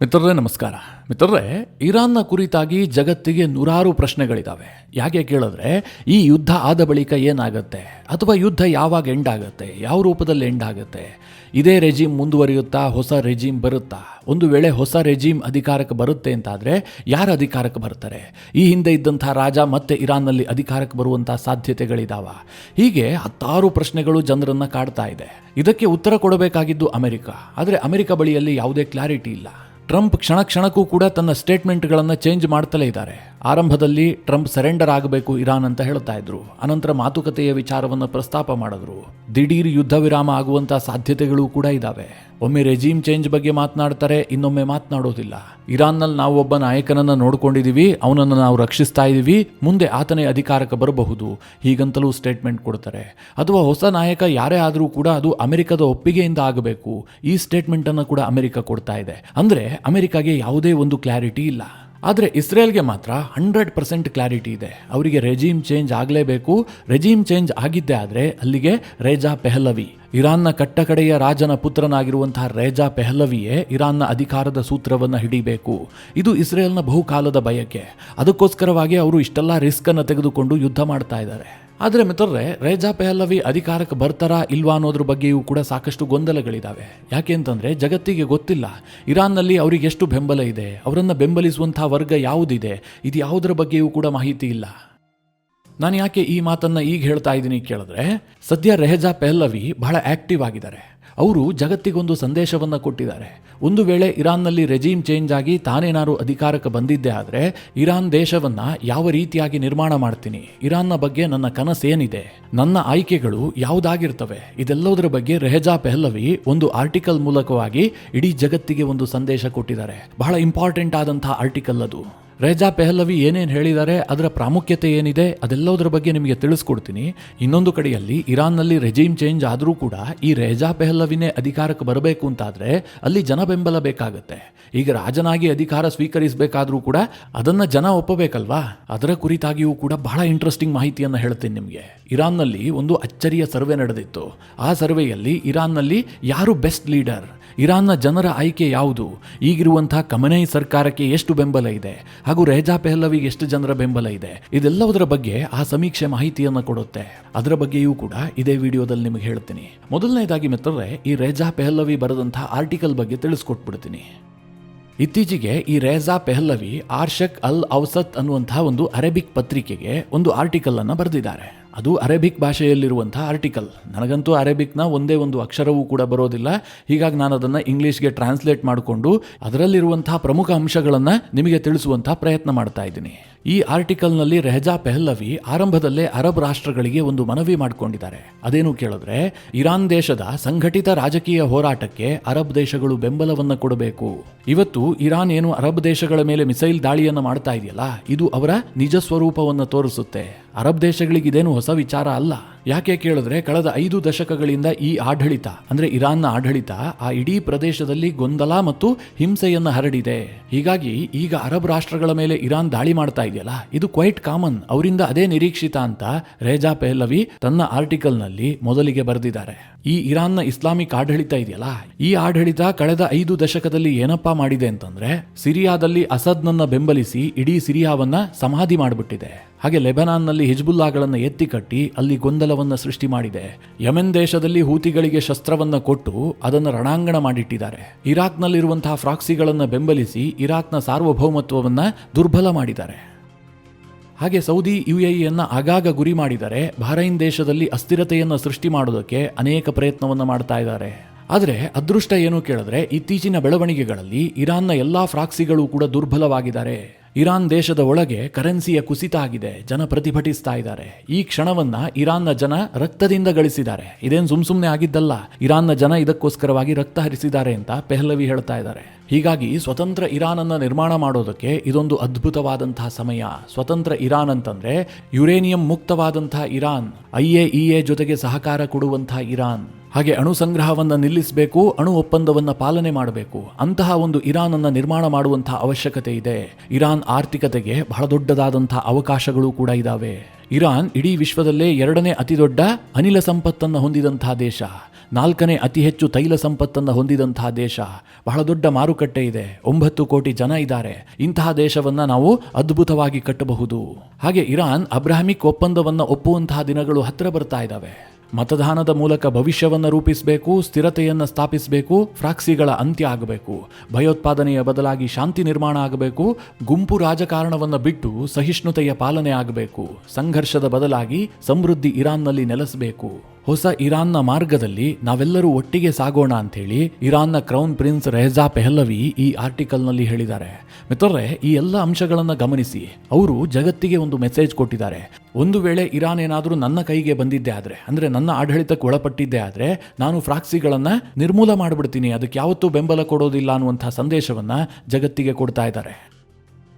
ಮಿತ್ರರೇ ನಮಸ್ಕಾರ. ಮಿತ್ರರೇ, ಇರಾನ್ನ ಕುರಿತಾಗಿ ಜಗತ್ತಿಗೆ ನೂರಾರು ಪ್ರಶ್ನೆಗಳಿದ್ದಾವೆ. ಯಾಕೆ ಕೇಳಿದ್ರೆ ಈ ಯುದ್ಧ ಆದ ಬಳಿಕ ಏನಾಗುತ್ತೆ, ಅಥವಾ ಯುದ್ಧ ಯಾವಾಗ ಎಂಡ್ ಆಗುತ್ತೆ, ಯಾವ ರೂಪದಲ್ಲಿ ಎಂಡ್ ಆಗುತ್ತೆ, ಇದೇ ರೆಜಿಮ್ ಮುಂದುವರಿಯುತ್ತಾ, ಹೊಸ ರೆಜಿಮ್ ಬರುತ್ತಾ, ಒಂದು ವೇಳೆ ಹೊಸ ರೆಜಿಮ್ ಅಧಿಕಾರಕ್ಕೆ ಬರುತ್ತೆ ಅಂತಾದರೆ ಯಾರು ಅಧಿಕಾರಕ್ಕೆ ಬರ್ತಾರೆ, ಈ ಹಿಂದೆ ಇದ್ದಂಥ ರಾಜ ಮತ್ತೆ ಇರಾನ್ನಲ್ಲಿ ಅಧಿಕಾರಕ್ಕೆ ಬರುವಂಥ ಸಾಧ್ಯತೆಗಳಿದಾವ. ಹೀಗೆ ಹತ್ತಾರು ಪ್ರಶ್ನೆಗಳು ಜನರನ್ನು ಕಾಡ್ತಾ ಇದೆ. ಇದಕ್ಕೆ ಉತ್ತರ ಕೊಡಬೇಕಾಗಿದ್ದು ಅಮೆರಿಕ. ಆದರೆ ಅಮೆರಿಕ ಬಳಿಯಲ್ಲಿ ಯಾವುದೇ ಕ್ಲಾರಿಟಿ ಇಲ್ಲ. ಟ್ರಂಪ್ ಕ್ಷಣ ಕ್ಷಣಕ್ಕೂ ಕೂಡ ತನ್ನ ಸ್ಟೇಟ್ಮೆಂಟ್ಗಳನ್ನು ಚೇಂಜ್ ಮಾಡ್ತಲೇ ಇದ್ದಾರೆ. ಆರಂಭದಲ್ಲಿ ಟ್ರಂಪ್ ಸರೆಂಡರ್ ಆಗಬೇಕು ಇರಾನ್ ಅಂತ ಹೇಳ್ತಾ ಇದ್ರು. ಅನಂತರ ಮಾತುಕತೆಯ ವಿಚಾರವನ್ನು ಪ್ರಸ್ತಾಪ ಮಾಡಿದ್ರು. ದಿಢೀರ್ ಯುದ್ಧ ವಿರಾಮ ಆಗುವಂಥ ಸಾಧ್ಯತೆಗಳು ಕೂಡ ಇದ್ದಾವೆ. ಒಮ್ಮೆ ರೆಜಿಮ್ ಚೇಂಜ್ ಬಗ್ಗೆ ಮಾತನಾಡ್ತಾರೆ, ಇನ್ನೊಮ್ಮೆ ಮಾತನಾಡೋದಿಲ್ಲ. ಇರಾನ್ನಲ್ಲಿ ನಾವು ಒಬ್ಬ ನಾಯಕನನ್ನು ನೋಡ್ಕೊಂಡಿದ್ದೀವಿ, ಅವನನ್ನು ನಾವು ರಕ್ಷಿಸ್ತಾ ಇದ್ದೀವಿ, ಮುಂದೆ ಆತನೇ ಅಧಿಕಾರಕ್ಕೆ ಬರಬಹುದು, ಹೀಗಂತಲೂ ಸ್ಟೇಟ್ಮೆಂಟ್ ಕೊಡ್ತಾರೆ. ಅಥವಾ ಹೊಸ ನಾಯಕ ಯಾರೇ ಆದರೂ ಕೂಡ ಅದು ಅಮೆರಿಕದ ಒಪ್ಪಿಗೆಯಿಂದ ಆಗಬೇಕು, ಈ ಸ್ಟೇಟ್ಮೆಂಟನ್ನು ಕೂಡ ಅಮೆರಿಕ ಕೊಡ್ತಾ ಇದೆ. ಅಂದರೆ ಅಮೆರಿಕಾಗೆ ಯಾವುದೇ ಒಂದು ಕ್ಲಾರಿಟಿ ಇಲ್ಲ. ಆದರೆ ಇಸ್ರೇಲ್ಗೆ ಮಾತ್ರ 100% ಕ್ಲಾರಿಟಿ ಇದೆ. ಅವರಿಗೆ ರೆಜಿಮ್ ಚೇಂಜ್ ಆಗಲೇಬೇಕು. ರೆಜಿಮ್ ಚೇಂಜ್ ಆಗಿದ್ದೇ ಆದರೆ ಅಲ್ಲಿಗೆ ರೇಜಾ ಪೆಹಲವಿ, ಇರಾನ್ನ ಕಟ್ಟಕಡೆಯ ರಾಜನ ಪುತ್ರನಾಗಿರುವಂತಹ ರೇಜಾ ಪೆಹಲವಿಯೇ ಇರಾನ್ನ ಅಧಿಕಾರದ ಸೂತ್ರವನ್ನು ಹಿಡಿಬೇಕು. ಇದು ಇಸ್ರೇಲ್ನ ಬಹುಕಾಲದ ಬಯಕೆ. ಅದಕ್ಕೋಸ್ಕರವಾಗಿ ಅವರು ಇಷ್ಟೆಲ್ಲ ರಿಸ್ಕ್ ಅನ್ನು ತೆಗೆದುಕೊಂಡು ಯುದ್ಧ ಮಾಡ್ತಾ ಇದ್ದಾರೆ. ಆದರೆ ಮಿತ್ರರೇ, ರೇಜಾ ಪೆಹಲವಿ ಅಧಿಕಾರಕ್ಕೆ ಬರ್ತಾರಾ ಇಲ್ವಾ ಅನ್ನೋದ್ರ ಬಗ್ಗೆಯೂ ಕೂಡ ಸಾಕಷ್ಟು ಗೊಂದಲಗಳಿದ್ದಾವೆ. ಯಾಕೆ ಅಂತಂದರೆ ಜಗತ್ತಿಗೆ ಗೊತ್ತಿಲ್ಲ ಇರಾನ್ನಲ್ಲಿ ಅವರಿಗೆ ಎಷ್ಟು ಬೆಂಬಲ ಇದೆ, ಅವರನ್ನು ಬೆಂಬಲಿಸುವಂಥ ವರ್ಗ ಯಾವುದಿದೆ, ಇದು ಯಾವುದರ ಬಗ್ಗೆಯೂ ಕೂಡ ಮಾಹಿತಿ ಇಲ್ಲ. ನಾನು ಯಾಕೆ ಈ ಮಾತನ್ನು ಈಗ ಹೇಳ್ತಾ ಇದ್ದೀನಿ ಕೇಳಿದ್ರೆ, ಸದ್ಯ ರೇಜಾ ಪೆಹಲವಿ ಬಹಳ ಆಕ್ಟಿವ್ ಆಗಿದ್ದಾರೆ. ಅವರು ಜಗತ್ತಿಗೊಂದು ಸಂದೇಶವನ್ನು ಕೊಟ್ಟಿದ್ದಾರೆ. ಒಂದು ವೇಳೆ ಇರಾನ್ನಲ್ಲಿ ರೆಜಿಮ್ ಚೇಂಜ್ ಆಗಿ ತಾನೇನಾದ್ರು ಅಧಿಕಾರಕ್ಕೆ ಬಂದಿದ್ದೇ ಆದರೆ ಇರಾನ್ ದೇಶವನ್ನು ಯಾವ ರೀತಿಯಾಗಿ ನಿರ್ಮಾಣ ಮಾಡ್ತೀನಿ, ಇರಾನ್ನ ಬಗ್ಗೆ ನನ್ನ ಕನಸೇನಿದೆ, ನನ್ನ ಆಯ್ಕೆಗಳು ಯಾವುದಾಗಿರ್ತವೆ, ಇದೆಲ್ಲದರ ಬಗ್ಗೆ ರೇಜಾ ಪೆಹಲವಿ ಒಂದು ಆರ್ಟಿಕಲ್ ಮೂಲಕವಾಗಿ ಇಡೀ ಜಗತ್ತಿಗೆ ಒಂದು ಸಂದೇಶ ಕೊಟ್ಟಿದ್ದಾರೆ. ಬಹಳ ಇಂಪಾರ್ಟೆಂಟ್ ಆದಂಥ ಆರ್ಟಿಕಲ್ ಅದು. ರೇಜಾ ಪೆಹಲವಿ ಏನೇನು ಹೇಳಿದ್ದಾರೆ, ಅದರ ಪ್ರಾಮುಖ್ಯತೆ ಏನಿದೆ, ಅದೆಲ್ಲದರ ಬಗ್ಗೆ ನಿಮಗೆ ತಿಳಿಸ್ಕೊಡ್ತೀನಿ. ಇನ್ನೊಂದು ಕಡೆಯಲ್ಲಿ ಇರಾನ್ನಲ್ಲಿ ರೆಜಿಮ್ ಚೇಂಜ್ ಆದರೂ ಕೂಡ ಈ ರೇಜಾ ಪೆಹಲವಿನೇ ಅಧಿಕಾರಕ್ಕೆ ಬರಬೇಕು ಅಂತಾದರೆ ಅಲ್ಲಿ ಜನ ಬೆಂಬಲ ಬೇಕಾಗುತ್ತೆ. ಈಗ ರಾಜನಾಗಿ ಅಧಿಕಾರ ಸ್ವೀಕರಿಸಬೇಕಾದ್ರೂ ಕೂಡ ಅದನ್ನು ಜನ ಒಪ್ಪಬೇಕಲ್ವಾ? ಅದರ ಕುರಿತಾಗಿಯೂ ಕೂಡ ಬಹಳ ಇಂಟ್ರೆಸ್ಟಿಂಗ್ ಮಾಹಿತಿಯನ್ನು ಹೇಳ್ತೀನಿ ನಿಮಗೆ. ಇರಾನ್ನಲ್ಲಿ ಒಂದು ಅಚ್ಚರಿಯ ಸರ್ವೆ ನಡೆದಿತ್ತು. ಆ ಸರ್ವೆಯಲ್ಲಿ ಇರಾನ್ನಲ್ಲಿ ಯಾರು ಬೆಸ್ಟ್ ಲೀಡರ್, ಇರಾನ್ನ ಜನರ ಆಯ್ಕೆ ಯಾವುದು, ಈಗಿರುವಂತಹ ಖಮೆನಿ ಸರ್ಕಾರಕ್ಕೆ ಎಷ್ಟು ಬೆಂಬಲ ಇದೆ, ಹಾಗೂ ರೇಜಾ ಪೆಹಲವಿಗೆ ಎಷ್ಟು ಜನರ ಬೆಂಬಲ ಇದೆ, ಇದೆಲ್ಲದರ ಬಗ್ಗೆ ಆ ಸಮೀಕ್ಷೆ ಮಾಹಿತಿಯನ್ನು ಕೊಡುತ್ತೆ. ಅದರ ಬಗ್ಗೆಯೂ ಕೂಡ ಇದೇ ವಿಡಿಯೋದಲ್ಲಿ ನಿಮಗೆ ಹೇಳ್ತೀನಿ. ಮೊದಲನೇದಾಗಿ ಮಿತ್ರರೇ, ಈ ರೇಜಾ ಪೆಹಲವಿ ಬರೆದಂತಹ ಆರ್ಟಿಕಲ್ ಬಗ್ಗೆ ತಿಳಿಸ್ಕೊಟ್ಬಿಡ್ತೀನಿ. ಇತ್ತೀಚೆಗೆ ಈ ರೇಜಾ ಪೆಹಲವಿ ಆರ್ಷಕ್ ಅಲ್ ಔಸತ್ ಅನ್ನುವಂತಹ ಒಂದು ಅರೇಬಿಕ್ ಪತ್ರಿಕೆಗೆ ಒಂದು ಆರ್ಟಿಕಲ್ ಅನ್ನು ಬರೆದಿದ್ದಾರೆ. ಅದು ಅರೇಬಿಕ್ ಭಾಷೆಯಲ್ಲಿರುವಂಥ ಆರ್ಟಿಕಲ್. ನನಗಂತೂ ಅರೇಬಿಕ್ನ ಒಂದೇ ಒಂದು ಅಕ್ಷರವೂ ಕೂಡ ಬರೋದಿಲ್ಲ. ಹೀಗಾಗಿ ನಾನು ಅದನ್ನು ಇಂಗ್ಲೀಷ್ಗೆ ಟ್ರಾನ್ಸ್ಲೇಟ್ ಮಾಡಿಕೊಂಡು ಅದರಲ್ಲಿರುವಂತಹ ಪ್ರಮುಖ ಅಂಶಗಳನ್ನು ನಿಮಗೆ ತಿಳಿಸುವಂಥ ಪ್ರಯತ್ನ ಮಾಡ್ತಾ ಇದ್ದೀನಿ. ಈ ಆರ್ಟಿಕಲ್ನಲ್ಲಿ ರೇಜಾ ಪೆಹಲವಿ ಆರಂಭದಲ್ಲೇ ಅರಬ್ ರಾಷ್ಟ್ರಗಳಿಗೆ ಒಂದು ಮನವಿ ಮಾಡಿಕೊಂಡಿದ್ದಾರೆ. ಅದೇನು ಕೇಳಿದ್ರೆ, ಇರಾನ್ ದೇಶದ ಸಂಘಟಿತ ರಾಜಕೀಯ ಹೋರಾಟಕ್ಕೆ ಅರಬ್ ದೇಶಗಳು ಬೆಂಬಲವನ್ನು ಕೊಡಬೇಕು. ಇವತ್ತು ಇರಾನ್ ಏನು ಅರಬ್ ದೇಶಗಳ ಮೇಲೆ ಮಿಸೈಲ್ ದಾಳಿಯನ್ನು ಮಾಡ್ತಾ ಇದೆಯಲ್ಲ, ಇದು ಅವರ ನಿಜ ಸ್ವರೂಪವನ್ನು ತೋರಿಸುತ್ತೆ. ಅರಬ್ ದೇಶಗಳಿಗೆ ಇದೇನು ಹೊಸ ವಿಚಾರ ಅಲ್ಲ. ಯಾಕೆ ಕೇಳಿದ್ರೆ, ಕಳೆದ 5 ದಶಕಗಳಿಂದ ಈ ಆಡಳಿತ ಅಂದ್ರೆ ಇರಾನ್ನ ಆಡಳಿತ ಆ ಇಡೀ ಪ್ರದೇಶದಲ್ಲಿ ಗೊಂದಲ ಮತ್ತು ಹಿಂಸೆಯನ್ನು ಹರಡಿದೆ. ಹೀಗಾಗಿ ಈಗ ಅರಬ್ ರಾಷ್ಟ್ರಗಳ ಮೇಲೆ ಇರಾನ್ ದಾಳಿ ಮಾಡ್ತಾ ಇದೆಯಲ್ಲ, ಇದು ಕ್ವೈಟ್ ಕಾಮನ್, ಅವರಿಂದ ಅದೇ ನಿರೀಕ್ಷಿತ ಅಂತ ರೇಜಾ ಪೆಹಲವಿ ತನ್ನ ಆರ್ಟಿಕಲ್ ನಲ್ಲಿ ಮೊದಲಿಗೆ ಬರೆದಿದ್ದಾರೆ. ಈ ಇರಾನ್ನ ಇಸ್ಲಾಮಿಕ್ ಆಡಳಿತ ಇದೆಯಲ್ಲ, ಈ ಆಡಳಿತ ಕಳೆದ 5 ದಶಕದಲ್ಲಿ ಏನಪ್ಪಾ ಮಾಡಿದೆ ಅಂತಂದ್ರೆ, ಸಿರಿಯಾದಲ್ಲಿ ಅಸದ್ನನ್ನ ಬೆಂಬಲಿಸಿ ಇಡೀ ಸಿರಿಯಾವನ್ನ ಸಮಾಧಿ ಮಾಡಿಬಿಟ್ಟಿದೆ. ಹಾಗೆ ಲೆಬನಾನ್ನಲ್ಲಿ ಹಿಜ್ಬುಲ್ಲಾಗಳನ್ನು ಎತ್ತಿ ಕಟ್ಟಿ ಅಲ್ಲಿ ಗೊಂದಲವನ್ನು ಸೃಷ್ಟಿ ಮಾಡಿದೆ. ಯಮೆನ್ ದೇಶದಲ್ಲಿ ಹೂತಿಗಳಿಗೆ ಶಸ್ತ್ರವನ್ನು ಕೊಟ್ಟು ಅದನ್ನು ರಣಾಂಗಣ ಮಾಡಿಟ್ಟಿದ್ದಾರೆ. ಇರಾಕ್ನಲ್ಲಿರುವಂತಹ ಫ್ರಾಕ್ಸಿಗಳನ್ನು ಬೆಂಬಲಿಸಿ ಇರಾಕ್ನ ಸಾರ್ವಭೌಮತ್ವವನ್ನು ದುರ್ಬಲ ಮಾಡಿದ್ದಾರೆ. ಹಾಗೆ ಸೌದಿ UAEಯನ್ನು ಆಗಾಗ ಗುರಿ ಮಾಡಿದ್ದಾರೆ. ಬಹರೈನ್ ದೇಶದಲ್ಲಿ ಅಸ್ಥಿರತೆಯನ್ನು ಸೃಷ್ಟಿ ಮಾಡೋದಕ್ಕೆ ಅನೇಕ ಪ್ರಯತ್ನವನ್ನು ಮಾಡ್ತಾ ಇದ್ದಾರೆ. ಆದರೆ ಅದೃಷ್ಟ ಏನು ಕೇಳಿದ್ರೆ, ಇತ್ತೀಚಿನ ಬೆಳವಣಿಗೆಗಳಲ್ಲಿ ಇರಾನ್ನ ಎಲ್ಲಾ ಫ್ರಾಕ್ಸಿಗಳು ಕೂಡ ದುರ್ಬಲವಾಗಿದ್ದಾರೆ. ಇರಾನ್ ದೇಶದ ಒಳಗೆ ಕರೆನ್ಸಿಯ ಕುಸಿತ ಆಗಿದೆ, ಜನ ಪ್ರತಿಭಟಿಸ್ತಾ ಇದ್ದಾರೆ. ಈ ಕ್ಷಣವನ್ನ ಇರಾನ್ನ ಜನ ರಕ್ತದಿಂದ ಗಳಿಸಿದ್ದಾರೆ. ಇದೇನು ಸುಮ್ಸುಮ್ನೆ ಆಗಿದ್ದಲ್ಲ, ಇರಾನ್ನ ಜನ ಇದಕ್ಕೋಸ್ಕರವಾಗಿ ರಕ್ತ ಹರಿಸಿದ್ದಾರೆ ಅಂತ ಪೆಹಲವಿ ಹೇಳ್ತಾ ಇದ್ದಾರೆ. ಹೀಗಾಗಿ ಸ್ವತಂತ್ರ ಇರಾನ್ ಅನ್ನ ನಿರ್ಮಾಣ ಮಾಡೋದಕ್ಕೆ ಇದೊಂದು ಅದ್ಭುತವಾದಂತಹ ಸಮಯ. ಸ್ವತಂತ್ರ ಇರಾನ್ ಅಂತಂದ್ರೆ ಯುರೇನಿಯಂ ಮುಕ್ತವಾದಂತಹ ಇರಾನ್, IAEA ಜೊತೆಗೆ ಸಹಕಾರ ಕೊಡುವಂತಹ ಇರಾನ್, ಹಾಗೆ ಅಣು ಸಂಗ್ರಹವನ್ನು ನಿಲ್ಲಿಸಬೇಕು, ಅಣು ಒಪ್ಪಂದವನ್ನು ಪಾಲನೆ ಮಾಡಬೇಕು. ಅಂತಹ ಒಂದು ಇರಾನ್ ಅನ್ನು ನಿರ್ಮಾಣ ಮಾಡುವಂತಹ ಅವಶ್ಯಕತೆ ಇದೆ. ಇರಾನ್ ಆರ್ಥಿಕತೆಗೆ ಬಹಳ ದೊಡ್ಡದಾದಂತಹ ಅವಕಾಶಗಳು ಕೂಡ ಇದ್ದಾವೆ. ಇರಾನ್ ಇಡೀ ವಿಶ್ವದಲ್ಲೇ 2ನೇ ಅತಿ ದೊಡ್ಡ ಅನಿಲ ಸಂಪತ್ತನ್ನು ಹೊಂದಿದಂತಹ ದೇಶ, 4ನೇ ಅತಿ ಹೆಚ್ಚು ತೈಲ ಸಂಪತ್ತನ್ನು ಹೊಂದಿದಂತಹ ದೇಶ, ಬಹಳ ದೊಡ್ಡ ಮಾರುಕಟ್ಟೆ ಇದೆ, 9 ಕೋಟಿ ಜನ ಇದ್ದಾರೆ. ಇಂತಹ ದೇಶವನ್ನ ನಾವು ಅದ್ಭುತವಾಗಿ ಕಟ್ಟಬಹುದು. ಹಾಗೆ ಇರಾನ್ ಅಬ್ರಾಹಮಿಕ್ ಒಪ್ಪಂದವನ್ನು ಒಪ್ಪುವಂತಹ ದಿನಗಳು ಹತ್ತಿರ ಬರ್ತಾ ಇದ್ದಾವೆ. ಮತದಾನದ ಮೂಲಕ ಭವಿಷ್ಯವನ್ನು ರೂಪಿಸಬೇಕು, ಸ್ಥಿರತೆಯನ್ನು ಸ್ಥಾಪಿಸಬೇಕು, ಫ್ರಾಕ್ಸಿಗಳ ಅಂತ್ಯ ಆಗಬೇಕು, ಭಯೋತ್ಪಾದನೆಯ ಬದಲಾಗಿ ಶಾಂತಿ ನಿರ್ಮಾಣ ಆಗಬೇಕು, ಗುಂಪು ರಾಜಕಾರಣವನ್ನು ಬಿಟ್ಟು ಸಹಿಷ್ಣುತೆಯ ಪಾಲನೆ ಆಗಬೇಕು, ಸಂಘರ್ಷದ ಬದಲಾಗಿ ಸಮೃದ್ಧಿ ಇರಾನ್ನಲ್ಲಿ ನೆಲೆಸಬೇಕು. ಹೊಸ ಇರಾನ್ನ ಮಾರ್ಗದಲ್ಲಿ ನಾವೆಲ್ಲರೂ ಒಟ್ಟಿಗೆ ಸಾಗೋಣ ಅಂಥೇಳಿ ಇರಾನ್ನ ಕ್ರೌನ್ ಪ್ರಿನ್ಸ್ ರೆಹಜಾ ಪೆಹಲವಿ ಈ ಆರ್ಟಿಕಲ್ನಲ್ಲಿ ಹೇಳಿದ್ದಾರೆ. ಮಿತ್ರರೇ, ಈ ಎಲ್ಲ ಅಂಶಗಳನ್ನು ಗಮನಿಸಿ ಅವರು ಜಗತ್ತಿಗೆ ಒಂದು ಮೆಸೇಜ್ ಕೊಟ್ಟಿದ್ದಾರೆ. ಒಂದು ವೇಳೆ ಇರಾನ್ ಏನಾದರೂ ನನ್ನ ಕೈಗೆ ಬಂದಿದ್ದೆ ಆದರೆ, ಅಂದರೆ ನನ್ನ ಆಡಳಿತಕ್ಕೆ ಒಳಪಟ್ಟಿದ್ದೆ ಆದರೆ, ನಾನು ಫ್ರಾಕ್ಸಿಗಳನ್ನು ನಿರ್ಮೂಲ ಮಾಡಿಬಿಡ್ತೀನಿ, ಅದಕ್ಕೆ ಯಾವತ್ತೂ ಬೆಂಬಲ ಕೊಡೋದಿಲ್ಲ ಅನ್ನುವಂಥ ಸಂದೇಶವನ್ನು ಜಗತ್ತಿಗೆ ಕೊಡ್ತಾ ಇದ್ದಾರೆ.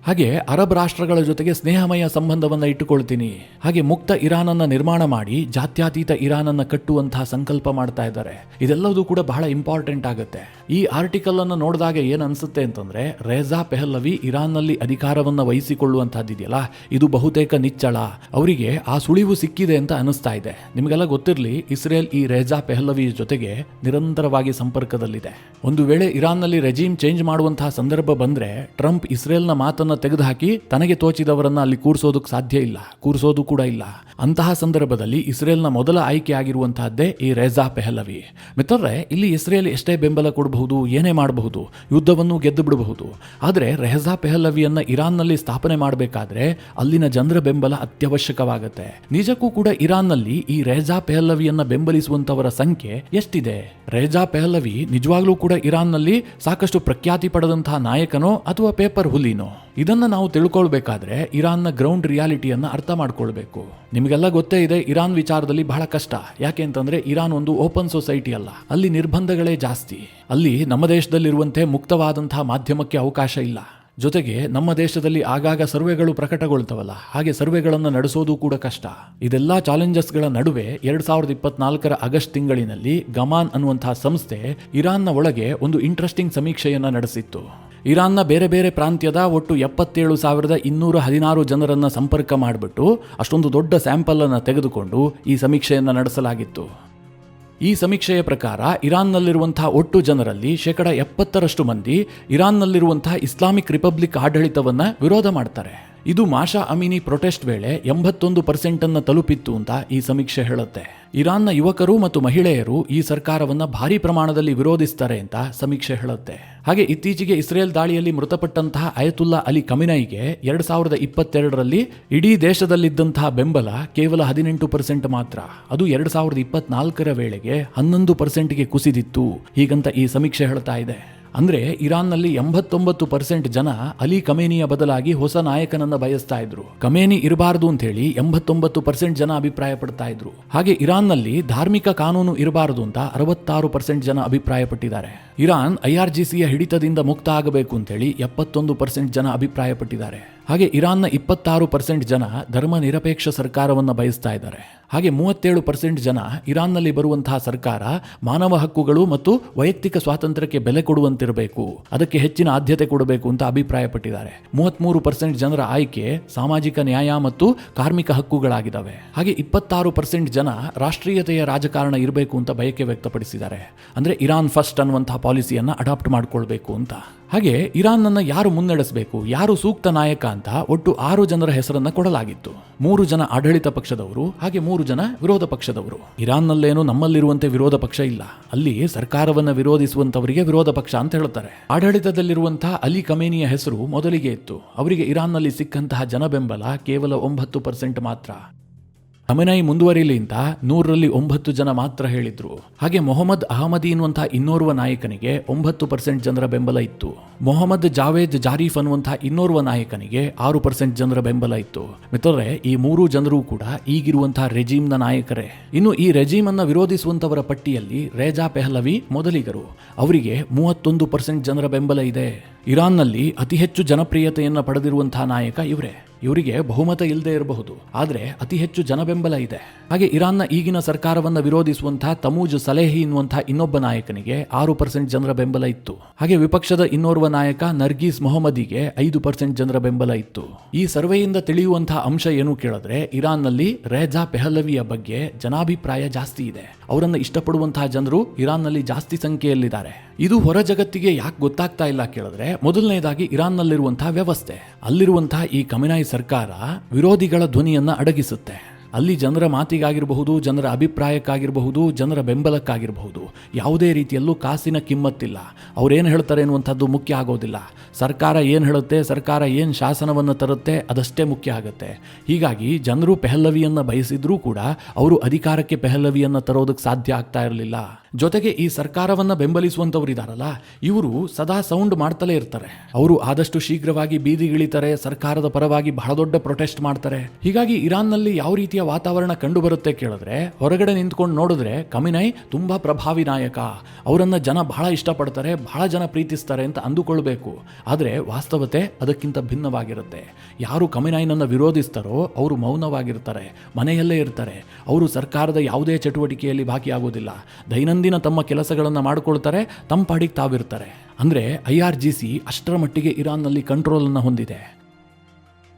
ಹಾಗೆ ಅರಬ್ ರಾಷ್ಟ್ರಗಳ ಜೊತೆಗೆ ಸ್ನೇಹಮಯ ಸಂಬಂಧವನ್ನು ಇಟ್ಟುಕೊಳ್ತೀನಿ, ಹಾಗೆ ಮುಕ್ತ ಇರಾನನ್ನು ನಿರ್ಮಾಣ ಮಾಡಿ ಜಾತ್ಯತೀತ ಇರಾನನ್ನು ಕಟ್ಟುವಂತಹ ಸಂಕಲ್ಪ ಮಾಡ್ತಾ ಇದ್ದಾರೆ. ಇದೆಲ್ಲವೂ ಕೂಡ ಬಹಳ ಇಂಪಾರ್ಟೆಂಟ್ ಆಗುತ್ತೆ. ಈ ಆರ್ಟಿಕಲ್ ಅನ್ನು ನೋಡಿದಾಗ ಏನು ಅನ್ಸುತ್ತೆ ಅಂತಂದ್ರೆ, ರೆಹಜಾ ಪೆಹಲವಿ ಇರಾನ್ನಲ್ಲಿ ಅಧಿಕಾರವನ್ನು ವಹಿಸಿಕೊಳ್ಳುವಂತಹದ್ದಿದೆಯಲ್ಲ, ಇದು ಬಹುತೇಕ ನಿಚ್ಚಳ, ಅವರಿಗೆ ಆ ಸುಳಿವು ಸಿಕ್ಕಿದೆ ಅಂತ ಅನಿಸ್ತಾ ಇದೆ. ನಿಮಗೆಲ್ಲ ಗೊತ್ತಿರಲಿ, ಇಸ್ರೇಲ್ ಈ ರೆಹಜಾ ಪೆಹಲವಿ ಜೊತೆಗೆ ನಿರಂತರವಾಗಿ ಸಂಪರ್ಕದಲ್ಲಿದೆ. ಒಂದು ವೇಳೆ ಇರಾನ್ನಲ್ಲಿ ರೆಜಿಮ್ ಚೇಂಜ್ ಮಾಡುವಂತಹ ಸಂದರ್ಭ ಬಂದ್ರೆ, ಟ್ರಂಪ್ ಇಸ್ರೇಲ್ನ ಮಾತನ್ನು ತೆಗೆದುಹಾಕಿ ತನಗೆ ತೋಚಿದವರನ್ನ ಅಲ್ಲಿ ಕೂರಿಸೋದಕ್ಕೆ ಸಾಧ್ಯ ಇಲ್ಲ, ಕೂರಿಸೋದು ಕೂಡ ಇಲ್ಲ. ಅಂತಹ ಸಂದರ್ಭದಲ್ಲಿ ಇಸ್ರೇಲ್ನ ಮೊದಲ ಆಯ್ಕೆ ಆಗಿರುವಂತಹದ್ದೇ ಈ ರೆಹಜಾ ಪೆಹಲವಿ. ಮಿತ್ರರೇ, ಇಲ್ಲಿ ಇಸ್ರೇಲ್ ಎಷ್ಟೇ ಬೆಂಬಲ ಕೊಡಬಹುದು, ಏನೇ ಮಾಡಬಹುದು, ಯುದ್ಧವನ್ನು ಗೆದ್ದು ಬಿಡಬಹುದು. ಆದರೆ ರೆಹಜಾ ಪೆಹಲವಿಯನ್ನ ಇರಾನ್ನಲ್ಲಿ ಸ್ಥಾಪನೆ ಮಾಡಬೇಕಾದ್ರೆ ಅಲ್ಲಿನ ಜನರ ಬೆಂಬಲ ಅತ್ಯವಶ್ಯಕವಾಗುತ್ತೆ. ನಿಜಕ್ಕೂ ಕೂಡ ಇರಾನ್ನಲ್ಲಿ ಈ ರೆಹಜಾ ಪೆಹಲವಿಯನ್ನ ಬೆಂಬಲಿಸುವಂತವರ ಸಂಖ್ಯೆ ಎಷ್ಟಿದೆ? ರೆಹಜಾ ಪೆಹಲವಿ ನಿಜವಾಗ್ಲೂ ಕೂಡ ಇರಾನ್ನಲ್ಲಿ ಸಾಕಷ್ಟು ಪ್ರಖ್ಯಾತಿ ಪಡೆದಂತಹ ನಾಯಕನೋ ಅಥವಾ ಪೇಪರ್ ಹುಲಿನೋ? ಇದನ್ನ ನಾವು ತಿಳ್ಕೊಳ್ಬೇಕಾದ್ರೆ ಇರಾನ್ನ ಗ್ರೌಂಡ್ ರಿಯಾಲಿಟಿಯನ್ನ ಅರ್ಥ ಮಾಡ್ಕೊಳ್ಬೇಕು. ನಿಮಗೆಲ್ಲ ಗೊತ್ತೇ ಇದೆ, ಇರಾನ್ ವಿಚಾರದಲ್ಲಿ ಬಹಳ ಕಷ್ಟ. ಯಾಕೆ ಅಂತಂದ್ರೆ ಇರಾನ್ ಒಂದು ಓಪನ್ ಸೊಸೈಟಿ ಅಲ್ಲ, ಅಲ್ಲಿ ನಿರ್ಬಂಧಗಳೇ ಜಾಸ್ತಿ. ಅಲ್ಲಿ ನಮ್ಮ ದೇಶದಲ್ಲಿರುವಂತೆ ಮುಕ್ತವಾದಂತಹ ಮಾಧ್ಯಮಕ್ಕೆ ಅವಕಾಶ ಇಲ್ಲ. ಜೊತೆಗೆ ನಮ್ಮ ದೇಶದಲ್ಲಿ ಆಗಾಗ ಸರ್ವೆಗಳು ಪ್ರಕಟಗೊಳ್ತವಲ್ಲ, ಹಾಗೆ ಸರ್ವೆಗಳನ್ನು ನಡೆಸೋದು ಕೂಡ ಕಷ್ಟ. ಇದೆಲ್ಲ ಚಾಲೆಂಜಸ್ಗಳ ನಡುವೆ 2024 ಆಗಸ್ಟ್ ತಿಂಗಳಿನಲ್ಲಿ ಗಮಾನ್ ಅನ್ನುವಂತಹ ಸಂಸ್ಥೆ ಇರಾನ್ನ ಒಳಗೆ ಒಂದು ಇಂಟ್ರೆಸ್ಟಿಂಗ್ ಸಮೀಕ್ಷೆಯನ್ನ ನಡೆಸಿತ್ತು. ಇರಾನ್ನ ಬೇರೆ ಬೇರೆ ಪ್ರಾಂತ್ಯದ ಒಟ್ಟು 77,216 ಜನರನ್ನ ಸಂಪರ್ಕ ಮಾಡಿಬಿಟ್ಟು ಅಷ್ಟೊಂದು ದೊಡ್ಡ ಸ್ಯಾಂಪಲ್ ಅನ್ನು ತೆಗೆದುಕೊಂಡು ಈ ಸಮೀಕ್ಷೆಯನ್ನು ನಡೆಸಲಾಗಿತ್ತು. ಈ ಸಮೀಕ್ಷೆಯ ಪ್ರಕಾರ ಇರಾನ್ನಲ್ಲಿರುವಂತಹ ಒಟ್ಟು ಜನರಲ್ಲಿ 70% ಮಂದಿ ಇರಾನ್ನಲ್ಲಿರುವಂತಹ ಇಸ್ಲಾಮಿಕ್ ರಿಪಬ್ಲಿಕ್ ಆಡಳಿತವನ್ನ ವಿರೋಧ ಮಾಡ್ತಾರೆ. ಇದು ಮಾಷಾ ಅಮಿನಿ ಪ್ರೊಟೆಸ್ಟ್ ವೇಳೆ 81% ತಲುಪಿತ್ತು ಅಂತ ಈ ಸಮೀಕ್ಷೆ ಹೇಳುತ್ತೆ. ಇರಾನ್ನ ಯುವಕರು ಮತ್ತು ಮಹಿಳೆಯರು ಈ ಸರ್ಕಾರವನ್ನ ಭಾರಿ ಪ್ರಮಾಣದಲ್ಲಿ ವಿರೋಧಿಸ್ತಾರೆ ಅಂತ ಸಮೀಕ್ಷೆ ಹೇಳುತ್ತೆ. ಹಾಗೆ ಇತ್ತೀಚೆಗೆ ಇಸ್ರೇಲ್ ದಾಳಿಯಲ್ಲಿ ಮೃತಪಟ್ಟಂತಹ ಅಯತುಲ್ಲಾ ಅಲಿ ಖಮಿನೈಗೆ 2022ರಲ್ಲಿ ಇಡೀ ದೇಶದಲ್ಲಿದ್ದಂತಹ ಬೆಂಬಲ ಕೇವಲ 18% ಮಾತ್ರ. ಅದು 2024ರ ವೇಳೆಗೆ 11%ಗೆ ಕುಸಿದಿತ್ತು, ಹೀಗಂತ ಈ ಸಮೀಕ್ಷೆ ಹೇಳ್ತಾ ಇದೆ. ಅಂದ್ರೆ ಇರಾನ್ನಲ್ಲಿ 89% ಜನ ಅಲಿ ಖಮೇನಿಯ ಬದಲಾಗಿ ಹೊಸ ನಾಯಕನನ್ನ ಬಯಸ್ತಾ ಇದ್ರು. ಖಮೇನಿ ಇರಬಾರದು ಅಂತ ಹೇಳಿ 89% ಜನ ಅಭಿಪ್ರಾಯ ಪಡ್ತಾ ಇದ್ರು. ಹಾಗೆ ಇರಾನ್ನಲ್ಲಿ ಧಾರ್ಮಿಕ ಕಾನೂನು ಇರಬಾರದು ಅಂತ 66% ಜನ ಅಭಿಪ್ರಾಯ ಪಟ್ಟಿದ್ದಾರೆ. ಇರಾನ್ IRGCಯ ಹಿಡಿತದಿಂದ ಮುಕ್ತ ಆಗಬೇಕು ಅಂತೇಳಿ 71% ಜನ ಅಭಿಪ್ರಾಯ ಪಟ್ಟಿದ್ದಾರೆ. ಹಾಗೆ ಇರಾನ್ನ 26% ಜನ ಧರ್ಮ ನಿರಪೇಕ್ಷ ಸರ್ಕಾರವನ್ನು ಬಯಸ್ತಾ ಇದ್ದಾರೆ. ಹಾಗೆ 37% ಜನ ಇರಾನ್ನಲ್ಲಿ ಬರುವಂತಹ ಸರ್ಕಾರ ಮಾನವ ಹಕ್ಕುಗಳು ಮತ್ತು ವೈಯಕ್ತಿಕ ಸ್ವಾತಂತ್ರ್ಯಕ್ಕೆ ಬೆಲೆ ಕೊಡುವಂತಿರಬೇಕು, ಅದಕ್ಕೆ ಹೆಚ್ಚಿನ ಆದ್ಯತೆ ಕೊಡಬೇಕು ಅಂತ ಅಭಿಪ್ರಾಯ ಪಟ್ಟಿದ್ದಾರೆ. 33% ಜನರ ಆಯ್ಕೆ ಸಾಮಾಜಿಕ ನ್ಯಾಯ ಮತ್ತು ಕಾರ್ಮಿಕ ಹಕ್ಕುಗಳಾಗಿದ್ದಾವೆ. ಹಾಗೆ 26% ಜನ ರಾಷ್ಟ್ರೀಯತೆಯ ರಾಜಕಾರಣ ಇರಬೇಕು ಅಂತ ಬಯಕೆ ವ್ಯಕ್ತಪಡಿಸಿದ್ದಾರೆ. ಅಂದ್ರೆ ಇರಾನ್ ಫಸ್ಟ್ ಅನ್ನುವಂತಹ ಪಾಲಿಸಿಯನ್ನ ಅಡಾಪ್ಟ್ ಮಾಡ್ಕೊಳ್ಬೇಕು ಅಂತ. ಹಾಗೆ ಇರಾನ್ನನ್ನು ಯಾರು ಮುನ್ನಡೆಸಬೇಕು, ಯಾರು ಸೂಕ್ತ ನಾಯಕ ಅಂತ ಒಟ್ಟು 6 ಜನರ ಹೆಸರನ್ನ ಕೊಡಲಾಗಿತ್ತು. 3 ಜನ ಆಡಳಿತ ಪಕ್ಷದವರು, ಹಾಗೆ 3 ಜನ ವಿರೋಧ ಪಕ್ಷದವರು. ಇರಾನ್ನಲ್ಲೇನು ನಮ್ಮಲ್ಲಿರುವಂತೆ ವಿರೋಧ ಪಕ್ಷ ಇಲ್ಲ, ಅಲ್ಲಿ ಸರ್ಕಾರವನ್ನ ವಿರೋಧಿಸುವಂತವರಿಗೆ ವಿರೋಧ ಪಕ್ಷ ಅಂತ ಹೇಳ್ತಾರೆ. ಆಡಳಿತದಲ್ಲಿರುವಂತಹ ಅಲಿ ಖಮೇನಿಯ ಹೆಸರು ಮೊದಲಿಗೆ ಇತ್ತು. ಅವರಿಗೆ ಇರಾನ್ನಲ್ಲಿ ಸಿಕ್ಕಂತಹ ಜನ ಬೆಂಬಲ ಕೇವಲ 9% ಮಾತ್ರ. ಖಮೇನೈ ಮುಂದುವರಿಲಿ ಅಂತ 100ರಲ್ಲಿ 9 ಜನ ಮಾತ್ರ ಹೇಳಿದ್ರು. ಹಾಗೆ ಮೊಹಮ್ಮದ್ ಅಹಮದಿ ಎನ್ನುವಂತಹ ಇನ್ನೋರ್ವ ನಾಯಕನಿಗೆ 9% ಜನರ ಬೆಂಬಲ ಇತ್ತು. ಮೊಹಮ್ಮದ್ ಜಾವೇದ್ ಜಾರೀಫ್ ಅನ್ನುವಂತಹ ಇನ್ನೋರ್ವ ನಾಯಕನಿಗೆ 6% ಜನರ ಬೆಂಬಲ ಇತ್ತು. ಮಿತ್ರರೇ, ಈ 3 ಜನರು ಕೂಡ ಈಗಿರುವಂತಹ ರೆಜಿಮ್ನ ನಾಯಕರೇ. ಇನ್ನು ಈ ರೆಜಿಮ್ ಅನ್ನ ವಿರೋಧಿಸುವಂತವರ ಪಟ್ಟಿಯಲ್ಲಿ ರೆಹಜಾ ಪೆಹಲವಿ ಮೊದಲಿಗರು. ಅವರಿಗೆ 31% ಜನರ ಬೆಂಬಲ ಇದೆ. ಇರಾನ್ನಲ್ಲಿ ಅತಿ ಹೆಚ್ಚು ಜನಪ್ರಿಯತೆಯನ್ನು ಪಡೆದಿರುವಂತಹ ನಾಯಕ ಇವರೇ. ಇವರಿಗೆ ಬಹುಮತ ಇಲ್ಲದೆ ಇರಬಹುದು, ಆದ್ರೆ ಅತಿ ಹೆಚ್ಚು ಜನಬೆಂಬಲ ಇದೆ. ಹಾಗೆ ಇರಾನ್ನ ಈಗಿನ ಸರ್ಕಾರವನ್ನ ವಿರೋಧಿಸುವಂತಹ ತಮೂಜ್ ಸಲೇಹಿ ಎನ್ನುವಂತಹ ಇನ್ನೊಬ್ಬ ನಾಯಕನಿಗೆ 6% ಜನರ ಬೆಂಬಲ ಇತ್ತು. ಹಾಗೆ ವಿಪಕ್ಷದ ಇನ್ನೋರ್ವ ನಾಯಕ ನರ್ಗೀಸ್ ಮೊಹಮ್ಮದಿಗೆ 5% ಜನರ ಬೆಂಬಲ ಇತ್ತು. ಈ ಸರ್ವೆಯಿಂದ ತಿಳಿಯುವಂತಹ ಅಂಶ ಏನು ಕೇಳಿದ್ರೆ, ಇರಾನ್ನಲ್ಲಿ ರೇಜಾ ಪೆಹಲವಿಯ ಬಗ್ಗೆ ಜನಾಭಿಪ್ರಾಯ ಜಾಸ್ತಿ ಇದೆ. ಅವರನ್ನು ಇಷ್ಟಪಡುವಂತಹ ಜನರು ಇರಾನ್ನಲ್ಲಿ ಜಾಸ್ತಿ ಸಂಖ್ಯೆಯಲ್ಲಿದ್ದಾರೆ. ಇದು ಹೊರ ಜಗತ್ತಿಗೆ ಯಾಕೆ ಗೊತ್ತಾಗ್ತಾ ಇಲ್ಲ ಕೇಳಿದ್ರೆ, ಮೊದಲನೇದಾಗಿ ಇರಾನ್ನಲ್ಲಿರುವಂತಹ ವ್ಯವಸ್ಥೆ, ಅಲ್ಲಿರುವಂತಹ ಈ ಖಮೇನಿ ಸರ್ಕಾರ ವಿರೋಧಿಗಳ ಧ್ವನಿಯನ್ನ ಅಡಗಿಸುತ್ತೆ. ಅಲ್ಲಿ ಜನರ ಮಾತಿಗಾಗಿರಬಹುದು, ಜನರ ಅಭಿಪ್ರಾಯಕ್ಕಾಗಿರಬಹುದು, ಜನರ ಬೆಂಬಲಕ್ಕಾಗಿರಬಹುದು ಯಾವುದೇ ರೀತಿಯಲ್ಲೂ ಕಾಸಿನ ಕಿಮ್ಮತ್ತಿಲ್ಲ. ಅವ್ರೇನು ಹೇಳ್ತಾರೆ ಅನ್ನುವಂಥದ್ದು ಮುಖ್ಯ ಆಗೋದಿಲ್ಲ. ಸರ್ಕಾರ ಏನು ಹೇಳುತ್ತೆ, ಸರ್ಕಾರ ಏನು ಶಾಸನವನ್ನು ತರುತ್ತೆ ಅದಷ್ಟೇ ಮುಖ್ಯ ಆಗುತ್ತೆ. ಹೀಗಾಗಿ ಜನರು ಪೆಹಲವಿಯನ್ನು ಬಯಸಿದ್ರೂ ಕೂಡ ಅವರು ಅಧಿಕಾರಕ್ಕೆ ಪೆಹಲವಿಯನ್ನು ತರೋದಕ್ಕೆ ಸಾಧ್ಯ ಆಗ್ತಾ ಇರಲಿಲ್ಲ. ಜೊತೆಗೆ ಈ ಸರ್ಕಾರವನ್ನ ಬೆಂಬಲಿಸುವಂತವ್ರು ಇದಾರಲ್ಲ, ಇವರು ಸದಾ ಸೌಂಡ್ ಮಾಡ್ತಲೇ ಇರ್ತಾರೆ. ಅವರು ಆದಷ್ಟು ಶೀಘ್ರವಾಗಿ ಬೀದಿಗಿಳಿತಾರೆ, ಸರ್ಕಾರದ ಪರವಾಗಿ ಬಹಳ ದೊಡ್ಡ ಪ್ರೊಟೆಸ್ಟ್ ಮಾಡ್ತಾರೆ. ಹೀಗಾಗಿ ಇರಾನ್ನಲ್ಲಿ ಯಾವ ರೀತಿಯ ವಾತಾವರಣ ಕಂಡು ಬರುತ್ತೆ ಕೇಳಿದ್ರೆ, ಹೊರಗಡೆ ನಿಂತ್ಕೊಂಡು ನೋಡಿದ್ರೆ ಖಮೇನಿ ತುಂಬಾ ಪ್ರಭಾವಿ ನಾಯಕ, ಅವರನ್ನ ಜನ ಬಹಳ ಇಷ್ಟಪಡ್ತಾರೆ, ಬಹಳ ಜನ ಪ್ರೀತಿಸ್ತಾರೆ ಅಂತ ಅಂದುಕೊಳ್ಬೇಕು. ಆದರೆ ವಾಸ್ತವತೆ ಅದಕ್ಕಿಂತ ಭಿನ್ನವಾಗಿರುತ್ತೆ. ಯಾರು ಖಮೇನಿಯನ್ನ ವಿರೋಧಿಸ್ತಾರೋ ಅವರು ಮೌನವಾಗಿರ್ತಾರೆ, ಮನೆಯಲ್ಲೇ ಇರ್ತಾರೆ. ಅವರು ಸರ್ಕಾರದ ಯಾವುದೇ ಚಟುವಟಿಕೆಯಲ್ಲಿ ಭಾಗಿಯಾಗೋದಿಲ್ಲ. ದೈನಂದಿನ ತಮ್ಮ ಕೆಲಸಗಳನ್ನು ಮಾಡಿಕೊಳ್ತಾರೆ, ತಮ್ಮ ಪಾಡಿಗೆ ತಾವಿರ್ತಾರೆ. ಅಂದರೆ IRGC ಅಷ್ಟರ ಮಟ್ಟಿಗೆ ಇರಾನ್ನಲ್ಲಿ ಕಂಟ್ರೋಲನ್ನು ಹೊಂದಿದೆ.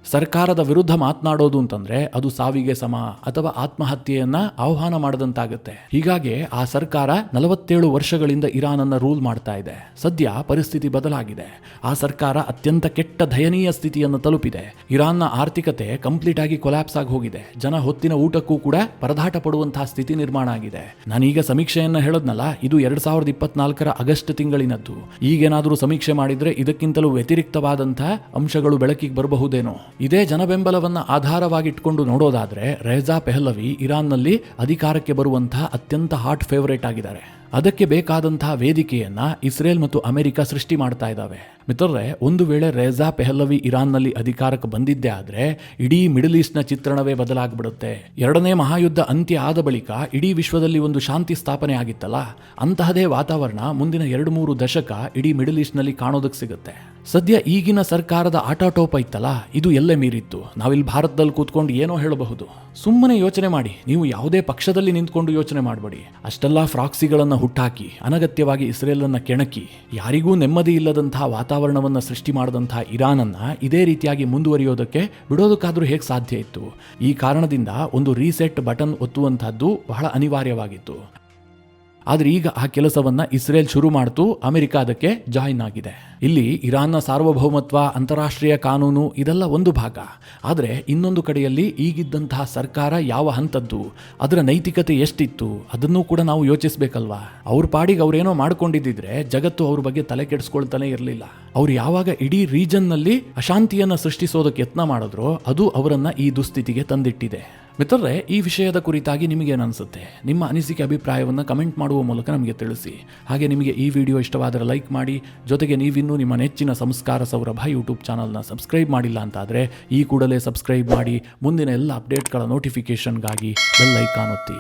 ಸರ್ಕಾರದ ವಿರುದ್ಧ ಮಾತನಾಡೋದು ಅಂತಂದ್ರೆ ಅದು ಸಾವಿಗೆ ಸಮ ಅಥವಾ ಆತ್ಮಹತ್ಯೆಯನ್ನ ಆಹ್ವಾನ ಮಾಡದಂತಾಗುತ್ತೆ. ಹೀಗಾಗಿ ಆ ಸರ್ಕಾರ 47 ವರ್ಷಗಳಿಂದ ಇರಾನನ್ನ ರೂಲ್ ಮಾಡ್ತಾ ಇದೆ. ಸದ್ಯ ಪರಿಸ್ಥಿತಿ ಬದಲಾಗಿದೆ. ಆ ಸರ್ಕಾರ ಅತ್ಯಂತ ಕೆಟ್ಟ ದಯನೀಯ ಸ್ಥಿತಿಯನ್ನು ತಲುಪಿದೆ. ಇರಾನ್ನ ಆರ್ಥಿಕತೆ ಕಂಪ್ಲೀಟ್ ಆಗಿ ಕೊಲ್ಯಾಪ್ಸ್ ಆಗಿ ಹೋಗಿದೆ. ಜನ ಹೊತ್ತಿನ ಊಟಕ್ಕೂ ಕೂಡ ಪರದಾಟ ಪಡುವಂತಹ ಸ್ಥಿತಿ ನಿರ್ಮಾಣ ಆಗಿದೆ. ನಾನೀಗ ಸಮೀಕ್ಷೆಯನ್ನ ಹೇಳದ್ನಲ್ಲ, ಇದು 2024 ಆಗಸ್ಟ್ ತಿಂಗಳಿನದ್ದು. ಈಗೇನಾದರೂ ಸಮೀಕ್ಷೆ ಮಾಡಿದ್ರೆ ಇದಕ್ಕಿಂತಲೂ ವ್ಯತಿರಿಕ್ತವಾದಂತಹ ಅಂಶಗಳು ಬೆಳಕಿಗೆ ಬರಬಹುದೇನೋ. ಇದೇ ಜನಬೆಂಬಲವನ್ನ ಆಧಾರವಾಗಿಟ್ಕೊಂಡು ನೋಡೋದಾದ್ರೆ, ರೇಜಾ ಪೆಹಲವಿ ಇರಾನ್ನಲ್ಲಿ ಅಧಿಕಾರಕ್ಕೆ ಬರುವಂತಹ ಅತ್ಯಂತ ಹಾಟ್ ಫೇವರೇಟ್ ಆಗಿದ್ದಾರೆ. ಅದಕ್ಕೆ ಬೇಕಾದಂತಹ ವೇದಿಕೆಯನ್ನ ಇಸ್ರೇಲ್ ಮತ್ತು ಅಮೆರಿಕ ಸೃಷ್ಟಿ ಮಾಡ್ತಾ ಇದ್ದಾವೆ. ಮಿತ್ರರೇ, ಒಂದು ವೇಳೆ ರೇಜಾ ಪೆಹಲವಿ ಇರಾನ್ನಲ್ಲಿ ಅಧಿಕಾರಕ್ಕೆ ಬಂದಿದ್ದೇ ಆದ್ರೆ ಇಡೀ ಮಿಡಲ್ ಈಸ್ಟ್ನ ಚಿತ್ರಣವೇ ಬದಲಾಗ್ಬಿಡುತ್ತೆ. 2ನೇ ಮಹಾಯುದ್ಧ ಅಂತ್ಯ ಆದ ಬಳಿಕ ಇಡೀ ವಿಶ್ವದಲ್ಲಿ ಒಂದು ಶಾಂತಿ ಸ್ಥಾಪನೆ ಆಗಿತ್ತಲ್ಲ, ಅಂತಹದೇ ವಾತಾವರಣ ಮುಂದಿನ 2-3 ದಶಕ ಇಡೀ ಮಿಡಲ್ ಈಸ್ಟ್ನಲ್ಲಿ ಕಾಣೋದಕ್ಕೆ ಸಿಗುತ್ತೆ. ಸದ್ಯ ಈಗಿನ ಸರ್ಕಾರದ ಆಟಾಟೋಪ ಇತ್ತಲ್ಲ, ಇದು ಎಲ್ಲೇ ಮೀರಿತ್ತು. ನಾವಿಲ್ಲಿ ಭಾರತದಲ್ಲಿ ಕೂತ್ಕೊಂಡು ಏನೋ ಹೇಳಬಹುದು. ಸುಮ್ಮನೆ ಯೋಚನೆ ಮಾಡಿ, ನೀವು ಯಾವುದೇ ಪಕ್ಷದಲ್ಲಿ ನಿಂತ್ಕೊಂಡು ಯೋಚನೆ ಮಾಡಬೇಡಿ. ಅಷ್ಟೆಲ್ಲ ಫ್ರಾಕ್ಸಿಗಳನ್ನು ಹುಟ್ಟಾಕಿ ಅನಗತ್ಯವಾಗಿ ಇಸ್ರೇಲನ್ನು ಕೆಣಕಿ ಯಾರಿಗೂ ನೆಮ್ಮದಿ ಇಲ್ಲದಂತಹ ವಾತಾವರಣವನ್ನು ಸೃಷ್ಟಿ ಮಾಡಿದಂತಹ ಇರಾನನ್ನ ಇದೇ ರೀತಿಯಾಗಿ ಮುಂದುವರಿಯೋದಕ್ಕೆ ಬಿಡೋದಕ್ಕಾದ್ರೂ ಹೇಗೆ ಸಾಧ್ಯ ಇತ್ತು? ಈ ಕಾರಣದಿಂದ ಒಂದು ರೀಸೆಟ್ ಬಟನ್ ಒತ್ತುವಂತಹದ್ದು ಬಹಳ ಅನಿವಾರ್ಯವಾಗಿತ್ತು. ಆದರೆ ಈಗ ಆ ಕೆಲಸವನ್ನ ಇಸ್ರೇಲ್ ಶುರು ಮಾಡ್ತು, ಅಮೆರಿಕ ಅದಕ್ಕೆ ಜಾಯಿನ್ ಆಗಿದೆ. ಇಲ್ಲಿ ಇರಾನ್ನ ಸಾರ್ವಭೌಮತ್ವ, ಅಂತಾರಾಷ್ಟ್ರೀಯ ಕಾನೂನು ಇದೆಲ್ಲ ಒಂದು ಭಾಗ. ಆದರೆ ಇನ್ನೊಂದು ಕಡೆಯಲ್ಲಿ ಈಗಿದ್ದಂತಹ ಸರ್ಕಾರ ಯಾವ ಹಂತದ್ದು, ಅದರ ನೈತಿಕತೆ ಎಷ್ಟಿತ್ತು ಅದನ್ನೂ ಕೂಡ ನಾವು ಯೋಚಿಸಬೇಕಲ್ವಾ. ಅವ್ರ ಪಾಡಿಗೆ ಅವ್ರೇನೋ ಮಾಡ್ಕೊಂಡಿದ್ದಿದ್ರೆ ಜಗತ್ತು ಅವ್ರ ಬಗ್ಗೆ ತಲೆ ಕೆಡಿಸ್ಕೊಳ್ತಾನೆ ಇರಲಿಲ್ಲ. ಅವ್ರು ಯಾವಾಗ ಇಡೀ ರೀಜನ್ನಲ್ಲಿ ಅಶಾಂತಿಯನ್ನು ಸೃಷ್ಟಿಸೋದಕ್ಕೆ ಯತ್ನ ಮಾಡಿದ್ರೋ ಅದು ಅವರನ್ನ ಈ ದುಸ್ಥಿತಿಗೆ ತಂದಿಟ್ಟಿದೆ. ಮಿತ್ರರೇ, ಈ ವಿಷಯದ ಕುರಿತಾಗಿ ನಿಮಗೇನು ಅನಿಸುತ್ತೆ? ನಿಮ್ಮ ಅನಿಸಿಕೆ ಅಭಿಪ್ರಾಯವನ್ನು ಕಮೆಂಟ್ ಮಾಡುವ ಮೂಲಕ ನಮಗೆ ತಿಳಿಸಿ. ಹಾಗೆ ನಿಮಗೆ ಈ ವಿಡಿಯೋ ಇಷ್ಟವಾದರೆ ಲೈಕ್ ಮಾಡಿ. ಜೊತೆಗೆ ನೀವಿನ್ನೂ ನಿಮ್ಮ ನೆಚ್ಚಿನ ಸಂಸ್ಕಾರ ಸೌರಭ ಯೂಟ್ಯೂಬ್ ಚಾನಲ್ನ ಸಬ್ಸ್ಕ್ರೈಬ್ ಮಾಡಿಲ್ಲ ಅಂತಾದರೆ ಈ ಕೂಡಲೇ ಸಬ್ಸ್ಕ್ರೈಬ್ ಮಾಡಿ. ಮುಂದಿನ ಎಲ್ಲ ಅಪ್ಡೇಟ್ಗಳ ನೋಟಿಫಿಕೇಷನ್ಗಾಗಿ ಬೆಲ್ ಐಕಾನ್ ಒತ್ತಿ.